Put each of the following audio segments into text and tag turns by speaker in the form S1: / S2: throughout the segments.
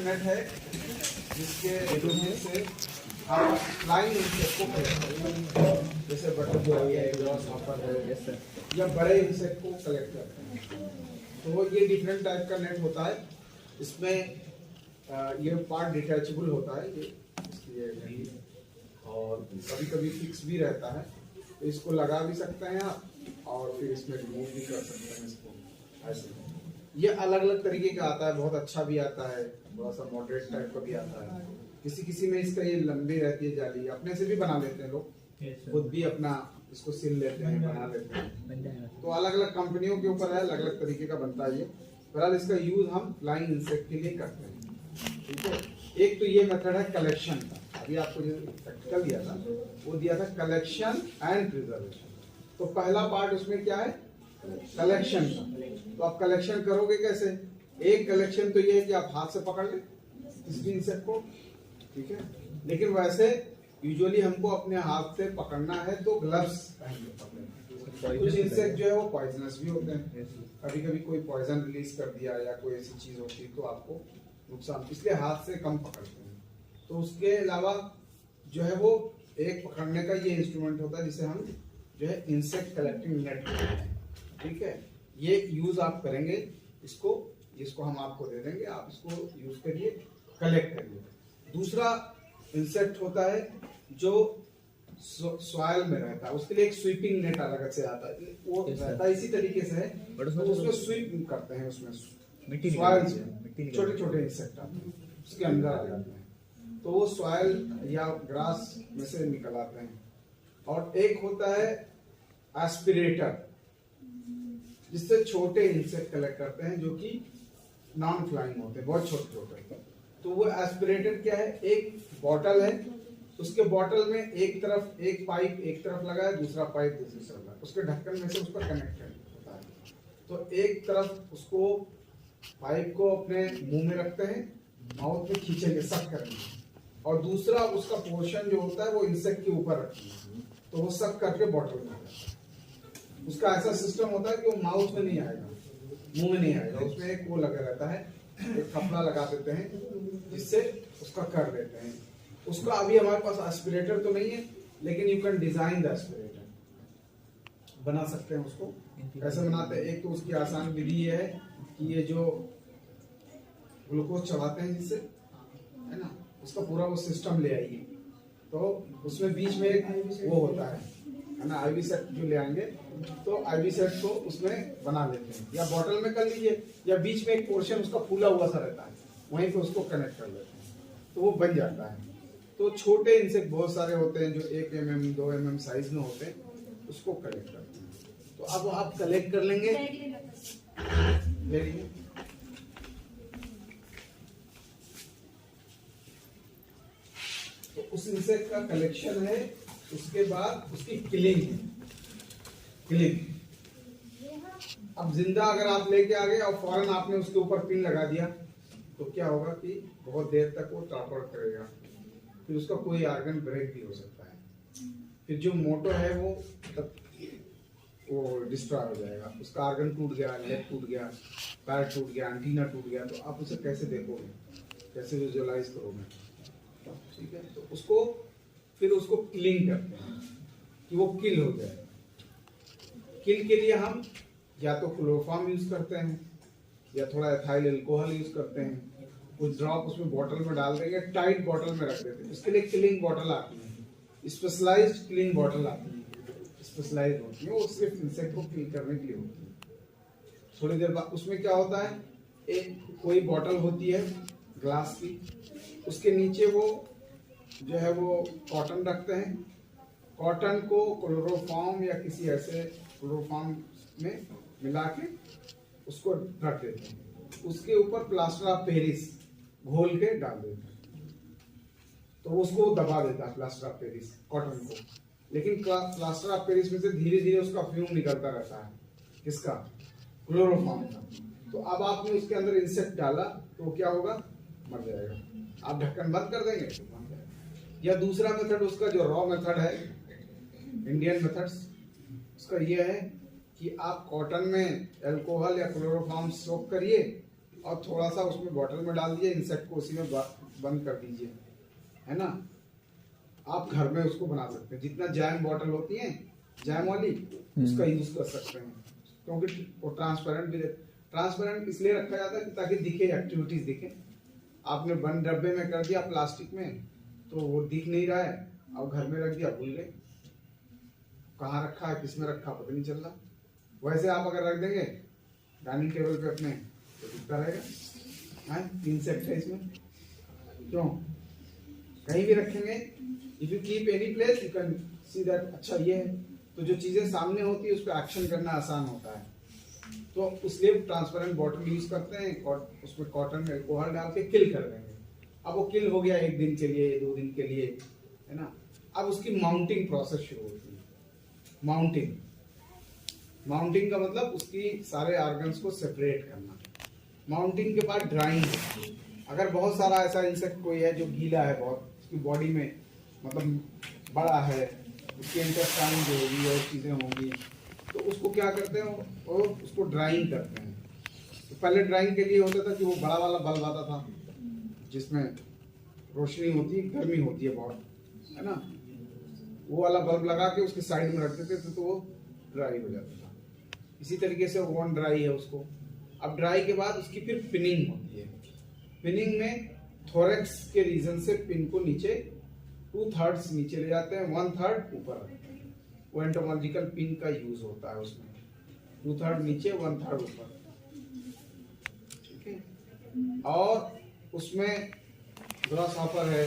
S1: Net है जिसके वजह से हम फ्लाइंग इंसेक्ट को कलेक्ट करते हैं, जैसे बटरफ्लाई है, ग्रास हॉपर है, या बड़े इंसेक्ट को कलेक्ट करते हैं। तो ये डिफरेंट टाइप का नेट होता है। इसमें ये पार्ट डिटैचेबल होता है, ये इसलिए, और कभी कभी फिक्स भी रहता है, तो इसको लगा भी सकते हैं आप और फिर इसमें रिमूव भी कर सकते हैं इसको ऐसे। ये अलग अलग तरीके का आता है, बहुत अच्छा भी आता है, थोड़ा सा मॉडरेट टाइप का भी आता है। किसी में इसका ये लंबी रहती है जाली, अपने से भी बना लेते हैं लोग, खुद भी अपना इसको सिल लेते हैं, बना लेते हैं। तो अलग अलग कंपनियों के ऊपर है, अलग अलग तरीके का बनता है ये। फिलहाल इसका यूज हम फ्लाइंग इंसेक्ट के लिए करते हैं, ठीक है। एक तो ये मेथड है कलेक्शन का, अभी आपको जो प्रैक्टिकल दिया था वो दिया था कलेक्शन एंड प्रिजर्वेशन। तो पहला पार्ट उसमें क्या है, कलेक्शन का। तो आप कलेक्शन करोगे कैसे? एक कलेक्शन तो ये है कि आप हाथ से पकड़ लें किसी इंसेक्ट को, ठीक है, लेकिन वैसे यूजुअली हमको अपने हाथ से पकड़ना है तो ग्लव्स पहन के पकड़ना। कुछ इंसेक्ट जो है वो पॉइजनस भी होते हैं, कभी कभी कोई पॉइजन रिलीज कर दिया या कोई ऐसी चीज होती है तो आपको नुकसान, इसलिए हाथ से कम पकड़ते हैं। तो उसके अलावा जो है वो एक पकड़ने का ये इंस्ट्रूमेंट होता है जिसे हम जो है इंसेक्ट कलेक्टिंग नेट कहते हैं, ठीक है। ये यूज आप करेंगे इसको हम आपको दे देंगे, आप इसको यूज करिए, कलेक्ट करिए। दूसरा इंसेक्ट होता है जो सॉइल में रहता है, उसके लिए एक स्वीपिंग नेट अलग से आता है, वो रहता है इसी तरीके से है, तो उसमें स्वीप करते हैं, उसमें सॉइल से छोटे छोटे इंसेक्ट आते हैं, उसके अंदर आ जाते हैं, तो वो सॉइल या ग्रास में से निकल आते हैं। और एक होता है एस्पिरेटर, जिससे छोटे इंसेक्ट कलेक्ट करते हैं जो कि नॉन फ्लाइंग होते हैं, बहुत छोटे छोटे। तो वो एस्पिरेटर क्या है, एक बॉटल है, उसके बॉटल में एक तरफ एक पाइप एक तरफ लगा है, दूसरा पाइप दूसरी तरफ लगा है, उसके ढक्कन में से उस पर कनेक्टेड होता है। तो एक तरफ उसको पाइप को अपने मुंह में रखते हैं, माउथ में खींचेंगे, सक करेंगे, और दूसरा उसका पोर्शन जो होता है वो इंसेक्ट के ऊपर रखेंगे, तो वो सक करके बॉटल में जाता है। उसका ऐसा सिस्टम होता है कि वो माउथ में नहीं आएगा, मुंह में नहीं आएगा, उसमें एक वो लगा रहता है, एक कपड़ा लगा देते हैं जिससे उसका कर देते हैं। उसका अभी हमारे पास एस्पिरेटर तो नहीं है, लेकिन you can design the aspirator, बना सकते हैं उसको। कैसे बनाते हैं? एक तो उसकी आसान विधि ये है कि ये जो ग्लूकोज चढ़ाते हैं जिससे, है ना, उसका पूरा वो सिस्टम ले आइए, तो उसमें बीच में एक वो होता है ना, आईवी सेट जो ले आएंगे, तो आईवी सेट को उसमें बना लेते हैं, या बॉटल में कर लीजिए, या बीच में एक पोर्शन उसका फूला हुआ सा रहता है, वहीं पे उसको कनेक्ट कर लेते हैं, तो वो बन जाता है। तो छोटे इंसेक्ट बहुत सारे होते हैं जो 1 mm 2 mm साइज में होते हैं, उसको कलेक्ट करते हैं। तो अब आप कलेक्ट कर लेंगे, ले लीजिए। तो उस इंसेक्ट का कलेक्शन है, उसके बाद उसकी किलिंग है, किलिंग। अब जिंदा अगर आप लेके आ गए और फौरन आपने उसके ऊपर पिन लगा दिया, तो क्या होगा कि बहुत देर तक वो ट्रांसपोर्ट करेगा, फिर उसका कोई ऑर्गन ब्रेक भी हो सकता है, फिर जो मोटो है वो डिस्ट्रॉय हो जाएगा, उसका ऑर्गन टूट गया, लेग टूट गया, पैर टूट गया, एंटीना टूट गया, तो आप उसे कैसे देखोगे, कैसे विजुअलाइज करोगे, ठीक है। तो उसको फिर उसको किलिंग करते हैं कि वो किल हो जाए। किल के लिए हम या तो क्लोरोफॉर्म यूज करते हैं, या थोड़ा एथाइल अल्कोहल यूज करते हैं, कुछ ड्रॉप उसमें बॉटल में डाल देंगे, टाइट बॉटल में रख देते हैं। उसके लिए किलिंग बॉटल आती है, स्पेशलाइज्ड किलिंग बॉटल आती है, स्पेशलाइज्ड होती है, वो सिर्फ इंसेक्ट को किल करने के लिए होती है। थोड़ी देर बाद उसमें क्या होता है, एक कोई बॉटल होती है ग्लास की, उसके नीचे वो जो है वो कॉटन रखते हैं, कॉटन को क्लोरोफॉर्म या किसी ऐसे क्लोरोफॉर्म में मिला के उसको रख देते हैं, उसके ऊपर प्लास्टर ऑफ पेरिस घोल के डाल देते हैं, तो उसको दबा देता है प्लास्टर ऑफ पेरिस कॉटन को। लेकिन प्लास्टर ऑफ पेरिस में से धीरे धीरे उसका फ्यूम निकलता रहता है, किसका, क्लोरोफॉर्म का। तो अब आपने उसके अंदर इंसेक्ट डाला तो क्या होगा, मर जाएगा। आप ढक्कन बंद कर देंगे तो मर जाएगा। या दूसरा मेथड उसका जो रॉ मेथड है, इंडियन मेथड्स, उसका ये है कि आप कॉटन में अल्कोहल या क्लोरोफॉर्म सोक करिए, और थोड़ा सा उसमें बॉटल में डाल दीजिए, इंसेक्ट को उसी में बंद कर दीजिए, है ना। आप घर में उसको बना सकते हैं, जितना जैम बॉटल होती है जैम वाली उसका यूज कर सकते हैं, क्योंकि वो ट्रांसपेरेंट इसलिए रखा जाता है ताकि दिखे, एक्टिविटीज दिखे। आपने बंद डब्बे में कर दिया प्लास्टिक में तो वो दिख नहीं रहा है, और घर में रख दिया, भूल गए कहाँ रखा है, किसमें रखा पता नहीं चल रहा। वैसे आप अगर रख देंगे डाइनिंग टेबल पे अपने तो दिखता रहेगा, इंसेक्ट है इसमें, क्यों कहीं भी रखेंगे, if you keep any place you can see that, अच्छा ये है, तो जो चीजें सामने होती है उस पर एक्शन करना आसान होता है। तो इसलिए ट्रांसपेरेंट बॉटल यूज करते हैं, और उसमें कॉटन अल्कोहल डाल के किल कर देंगे। अब वो किल हो गया 1 दिन के लिए, 2 दिन के लिए, है ना। अब उसकी माउंटिंग प्रोसेस शुरू होती है। माउंटिंग का मतलब उसकी सारे ऑर्गन्स को सेपरेट करना। माउंटिंग के बाद ड्राइंग। अगर बहुत सारा ऐसा इंसेक्ट कोई है जो गीला है बहुत, उसकी बॉडी में मतलब बड़ा है, उसकी इंटेस्टाइन जो होगी और चीज़ें होंगी, तो उसको क्या करते हैं वो उसको ड्राइंग करते हैं। तो पहले ड्राइंग के लिए होता था कि वो बड़ा वाला बल्ब आता था जिसमें रोशनी होती है, गर्मी होती है बहुत, है ना, वो वाला बल्ब लगा के उसके साइड में रख देते थे तो वो ड्राई हो जाता था। इसी तरीके से वन ड्राई है उसको। अब ड्राई के बाद उसकी फिर पिनिंग होती है। पिनिंग में थोरेक्स के रीजन से पिन को नीचे 2/3 नीचे ले जाते हैं, 1/3 ऊपर। वो एंटोमोलॉजिकल पिन का यूज होता है उसमें, 2/3 नीचे 1/3 ऊपर, ठीक है। और उसमें ग्रासहॉपर है,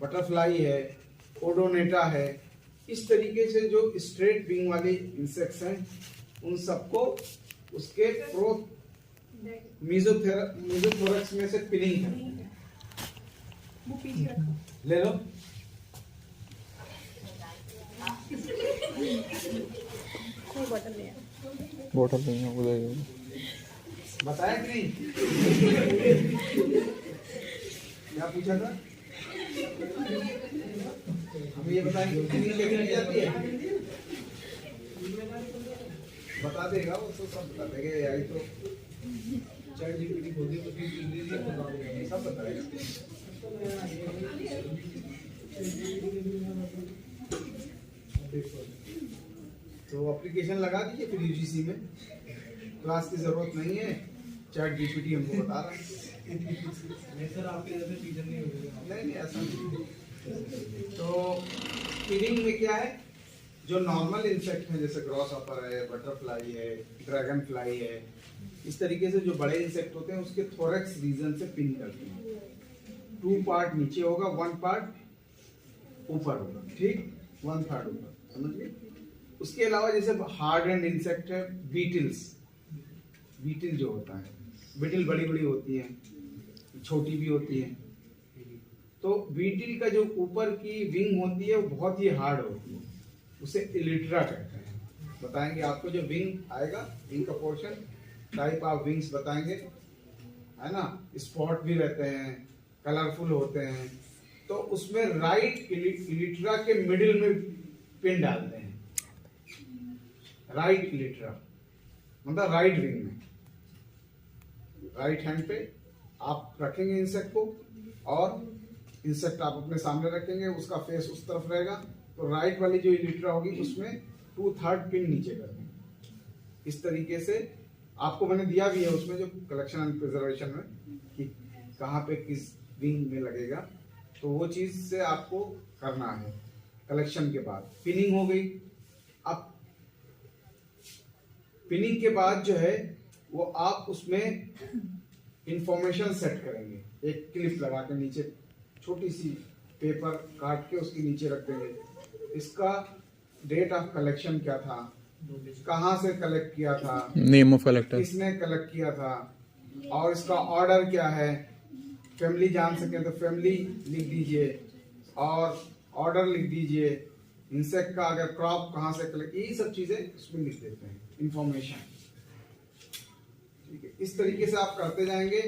S1: बटरफ्लाई है, ओडोनेटा है, इस तरीके से जो स्ट्रेट विंग वाले इंसेक्ट्स हैं उन सबको उसके मीजोथोरक्स में से पिनिंग करते हैं।
S2: वो पीछे रखो,
S1: ले लो,
S2: कोई बटन नहीं है,
S3: बॉटल नहीं है उधर।
S1: बताया कि नहीं? क्या पूछा था? हमें ये बताएंगे पिनिंग कैसे की जाती है? बता देगा वो, तो सब बता देगा। यार तो चैट जीपीटी खोलिए तो फिर सब बताएगा। तो एप्लीकेशन लगा दीजिए फिर यूजीसी में, क्लास की जरूरत नहीं है, चैट जीपीटी हमको बता रहा है।
S4: नहीं सर, आपके जैसे टीचर नहीं होगा।
S1: नहीं ऐसा नहीं। तो फीडिंग में क्या है, जो नॉर्मल इंसेक्ट है जैसे ग्रॉसहॉपर है, बटरफ्लाई है, ड्रैगन फ्लाई है, इस तरीके से जो बड़े इंसेक्ट होते हैं उसके थोरेक्स रीजन से पिन करते हैं। 2 पार्ट नीचे होगा, 1 पार्ट ऊपर होगा, ठीक, 1/3 ऊपर, समझ गए। उसके अलावा जैसे हार्ड एंड इंसेक्ट है, बीटिल जो होता है, बीटिल बड़ी बड़ी होती है, छोटी भी होती है। तो बीटिल का जो ऊपर की विंग होती है वो बहुत ही हार्ड होती है, उसे इलिट्रा कहते हैं। बताएंगे आपको जो विंग आएगा, विंग का पोर्शन, टाइप ऑफ विंग्स बताएंगे, है ना। स्पॉट भी रहते हैं, कलरफुल होते हैं, तो उसमें राइट इलिट्रा के मिडिल में पिन डालते हैं। राइट इलिट्रा मतलब राइट विंग में, राइट हैंड पे आप रखेंगे इंसेक्ट को, और इंसेक्ट आप अपने सामने रखेंगे, उसका फेस उस तरफ रहेगा, तो राइट वाली जो इलिट्रा होगी उसमें 2/3 पिन नीचे कर देंगे। इस तरीके से आपको मैंने दिया भी है उसमें जो कलेक्शन एंड प्रिजर्वेशन में कि कहाँ पे किस विंग में लगेगा, तो वो चीज से आपको करना है। कलेक्शन के बाद पिनिंग हो गई। अब पिनिंग के बाद जो है वो आप उसमें इंफॉर्मेशन सेट करेंगे, एक क्लिप लगा के नीचे छोटी सी पेपर काट के उसके नीचे रख देंगे। इसका डेट ऑफ कलेक्शन क्या था, कहाँ से कलेक्ट किया था,
S3: नेम ऑफ कलेक्टर,
S1: किसने कलेक्ट किया था, और इसका ऑर्डर क्या है, फैमिली जान सके तो फैमिली लिख दीजिए और ऑर्डर लिख दीजिए, इंसेक्ट का अगर क्रॉप कहाँ से कलेक्ट, यही सब चीजें इसमें लिख देते हैं, इंफॉर्मेशन। ठीक है, इस तरीके से आप करते जाएंगे।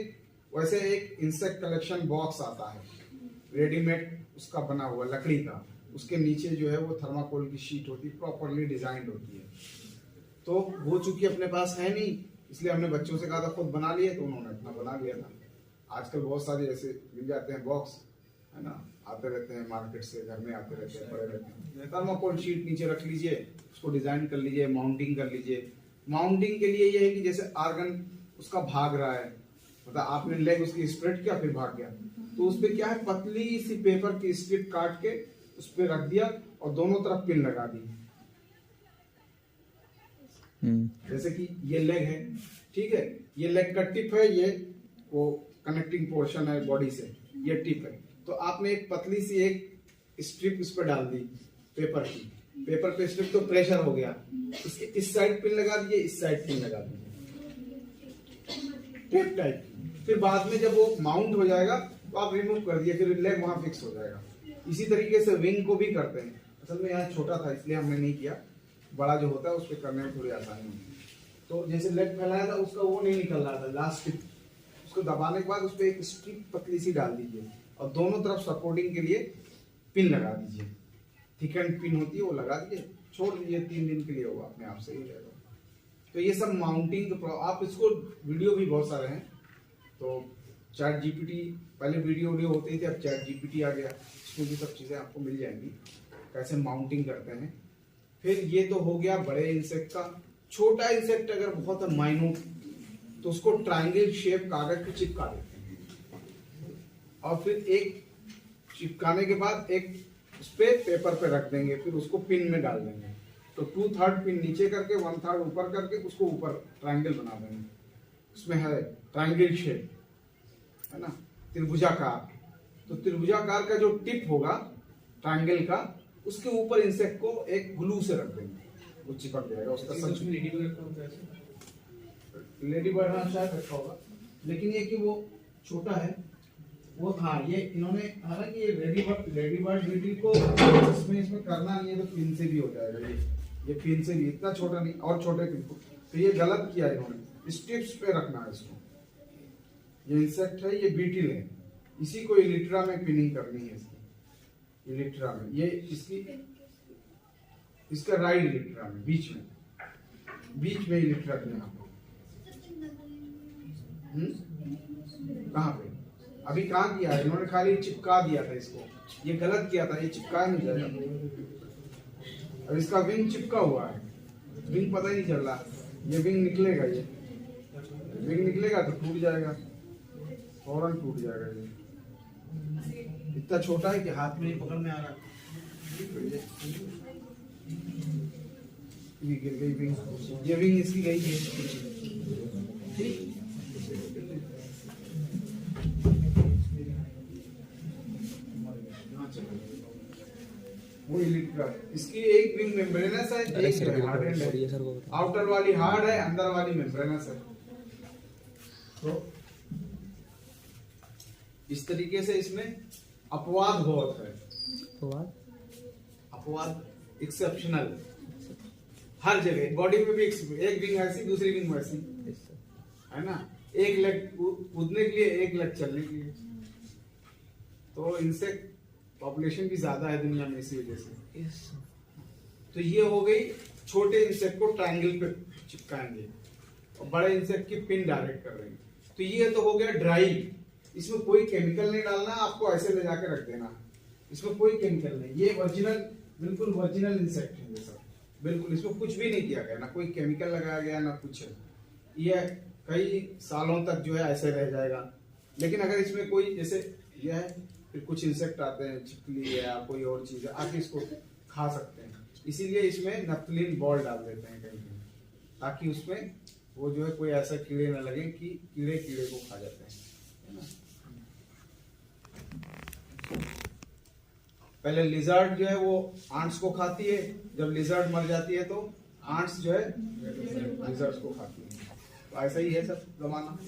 S1: वैसे एक इंसेक्ट कलेक्शन बॉक्स आता है रेडीमेड, उसका बना हुआ लकड़ी का, उसके नीचे जो है वो थर्माकोल की शीट होती है, प्रॉपरली डिजाइंड होती है। तो वो चूंकि अपने पास है नहीं, इसलिए हमने बच्चों से कहा था खुद बना लिए, तो उन्होंने अपना बना लिया था। आजकल बहुत सारे ऐसे मिल जाते हैं बॉक्स, है ना, आते रहते हैं मार्केट से, घर में आते रहते हैं, पड़े रहते हैं। थर्माकोल शीट नीचे रख लीजिए, उसको डिजाइन कर लीजिए, माउंटिंग कर लीजिए। माउंटिंग के लिए ये है कि जैसे आर्गन उसका भाग रहा है, मतलब आपने लेग उसकी स्प्रेड किया फिर भाग गया, तो उस पर क्या है, पतली सी पेपर की स्ट्रिप काट के उस पर रख दिया और दोनों तरफ पिन लगा दी। जैसे कि ये लेग है, ठीक है, ये लेग का टिप है, ये वो कनेक्टिंग पोर्शन है बॉडी से, ये टिप है। तो आपने एक पतली सी एक स्ट्रिप इस पर डाल दी पेपर की, पेपर पे स्ट्रिप, तो प्रेशर हो गया, इसके इस साइड पिन लगा दीजिए, इस साइड पिन लगा दीजिए, टेप टाइप। फिर बाद में जब वो माउंट हो जाएगा तो आप रिमूव कर दिए, फिर लेग वहां फिक्स हो जाएगा। इसी तरीके से विंग को भी करते हैं। असल में यहाँ छोटा था इसलिए हमने नहीं किया, बड़ा जो होता है उस पर करने में थोड़ी आसानी होती है। तो जैसे लेग फैलाया था उसका वो नहीं निकल रहा था, लास्ट स्ट्रिप, उसको दबाने के बाद उस पर एक स्ट्रिप पतली सी डाल दीजिए और दोनों तरफ सपोर्टिंग के लिए पिन लगा दीजिए, थिक एंड पिन होती है वो लगा दीजिए, छोड़ दीजिए, 3 दिन के लिए होगा, अपने आप से ही रहेगा। तो ये सब माउंटिंग, आप इसको वीडियो भी बहुत सारे हैं, तो चैट जीपीटी, पहले वीडियो होती थी, अब चैट जीपीटी आ गया, इसमें भी सब चीज़ें आपको मिल जाएंगी कैसे माउंटिंग करते हैं। फिर ये तो हो गया बड़े इंसेक्ट का। छोटा इंसेक्ट अगर बहुत माइन्यूट तो उसको ट्रायंगल शेप कागज पे चिपका देते हैं और फिर एक चिपकाने के बाद एक उस पे पेपर पे रख देंगे, फिर उसको पिन में डाल देंगे। तो 2/3 पिन नीचे करके 1/3 ऊपर करके उसको ऊपर ट्रायंगल बना देंगे। उसमें है ट्रायंगल शेप, है ना, त्रिभुजाकार। तो त्रिभुजाकार का जो टिप होगा ट्रायंगल का, उसके ऊपर इंसेक्ट को एक ग्लू से रख देंगे, वो चिपक जाएगा उसका। लेडी बर्ड हाँ शायद रखा होगा, लेकिन ये कि वो छोटा है वो। हाँ, ये इन्होंने, हालांकि ये लेडी बर्ड बीटल को इसमें करना नहीं है, तो पिन से भी हो जाएगा। ये पिन से भी, इतना छोटा नहीं, और छोटे पिन को। तो ये गलत किया इन्होंने, स्ट्रिप्स पे रखना है इसको। ये इंसेक्ट है, ये बीटल है, इसी को इलिट्रा में पिनिंग करनी है इसकी, इलिट्रा में। ये इसका राइट इलिट्रा में, बीच में इलिट्रा के यहाँ पे। कहाँ पे? अभी कहाँ किया है इन्होंने, खाली चिपका दिया था इसको, ये गलत किया था, ये चिपकाया नहीं जाएगा। अब इसका विंग चिपका हुआ है, विंग पता ही नहीं चल रहा, ये विंग निकलेगा, ये विंग निकलेगा तो टूट जाएगा, फौरन टूट जाएगा। ये इतना छोटा है कि हाथ में नहीं पकड़ में आ रहा। ये गिर गई विंग, ये विंग इसकी गई है। वो इलिट्रा, इसकी एक विंग मेम्ब्रेनस है, एक हार्ड है। आउटर वाली हार्ड है, अंदर वाली मेम्ब्रेनस है। तो इस तरीके से इसमें अपवाद बहुत है, अपवाद एक्सेप्शनल हर जगह। बॉडी में भी एक विंग ऐसी, दूसरी विंग वैसी, है ना, एक लेग कूदने के लिए, एक लेग चलने के लिए। तो इंसेक्ट पॉपुलेशन भी ज्यादा है दुनिया में इसी वजह से। तो ये हो गई, छोटे इंसेक्ट को ट्रायंगल पे चिपकाएंगे और बड़े इंसेक्ट की पिन डायरेक्ट कर देंगे। तो ये तो हो गया ड्राई, इसमें कोई केमिकल नहीं डालना, आपको ऐसे ले जाके रख देना, इसमें कोई केमिकल नहीं। ये ओरिजिनल, बिल्कुल ओरिजिनल इंसेक्ट है ये सब, बिल्कुल इसमें कुछ भी नहीं किया गया, ना कोई केमिकल लगाया गया ना कुछ। ये कई सालों तक जो है ऐसे रह जाएगा। लेकिन अगर इसमें कोई, जैसे यह है, फिर कुछ इंसेक्ट आते हैं, छिपकली है या कोई और चीज है, आके इसको खा सकते हैं। इसीलिए इसमें नफ्थलीन बॉल डाल देते हैं कहीं कहीं, ताकि उसमें वो जो है कोई ऐसा कीड़े न लगे कि कीड़े को खा जाते हैं, है ना। पहले लिजर्ड जो है वो आंट्स को खाती है, जब लिजर्ड मर जाती है तो आंट्स जो है लिजर्ड्स को खाती है। तो ऐसा ही है सब जमाना।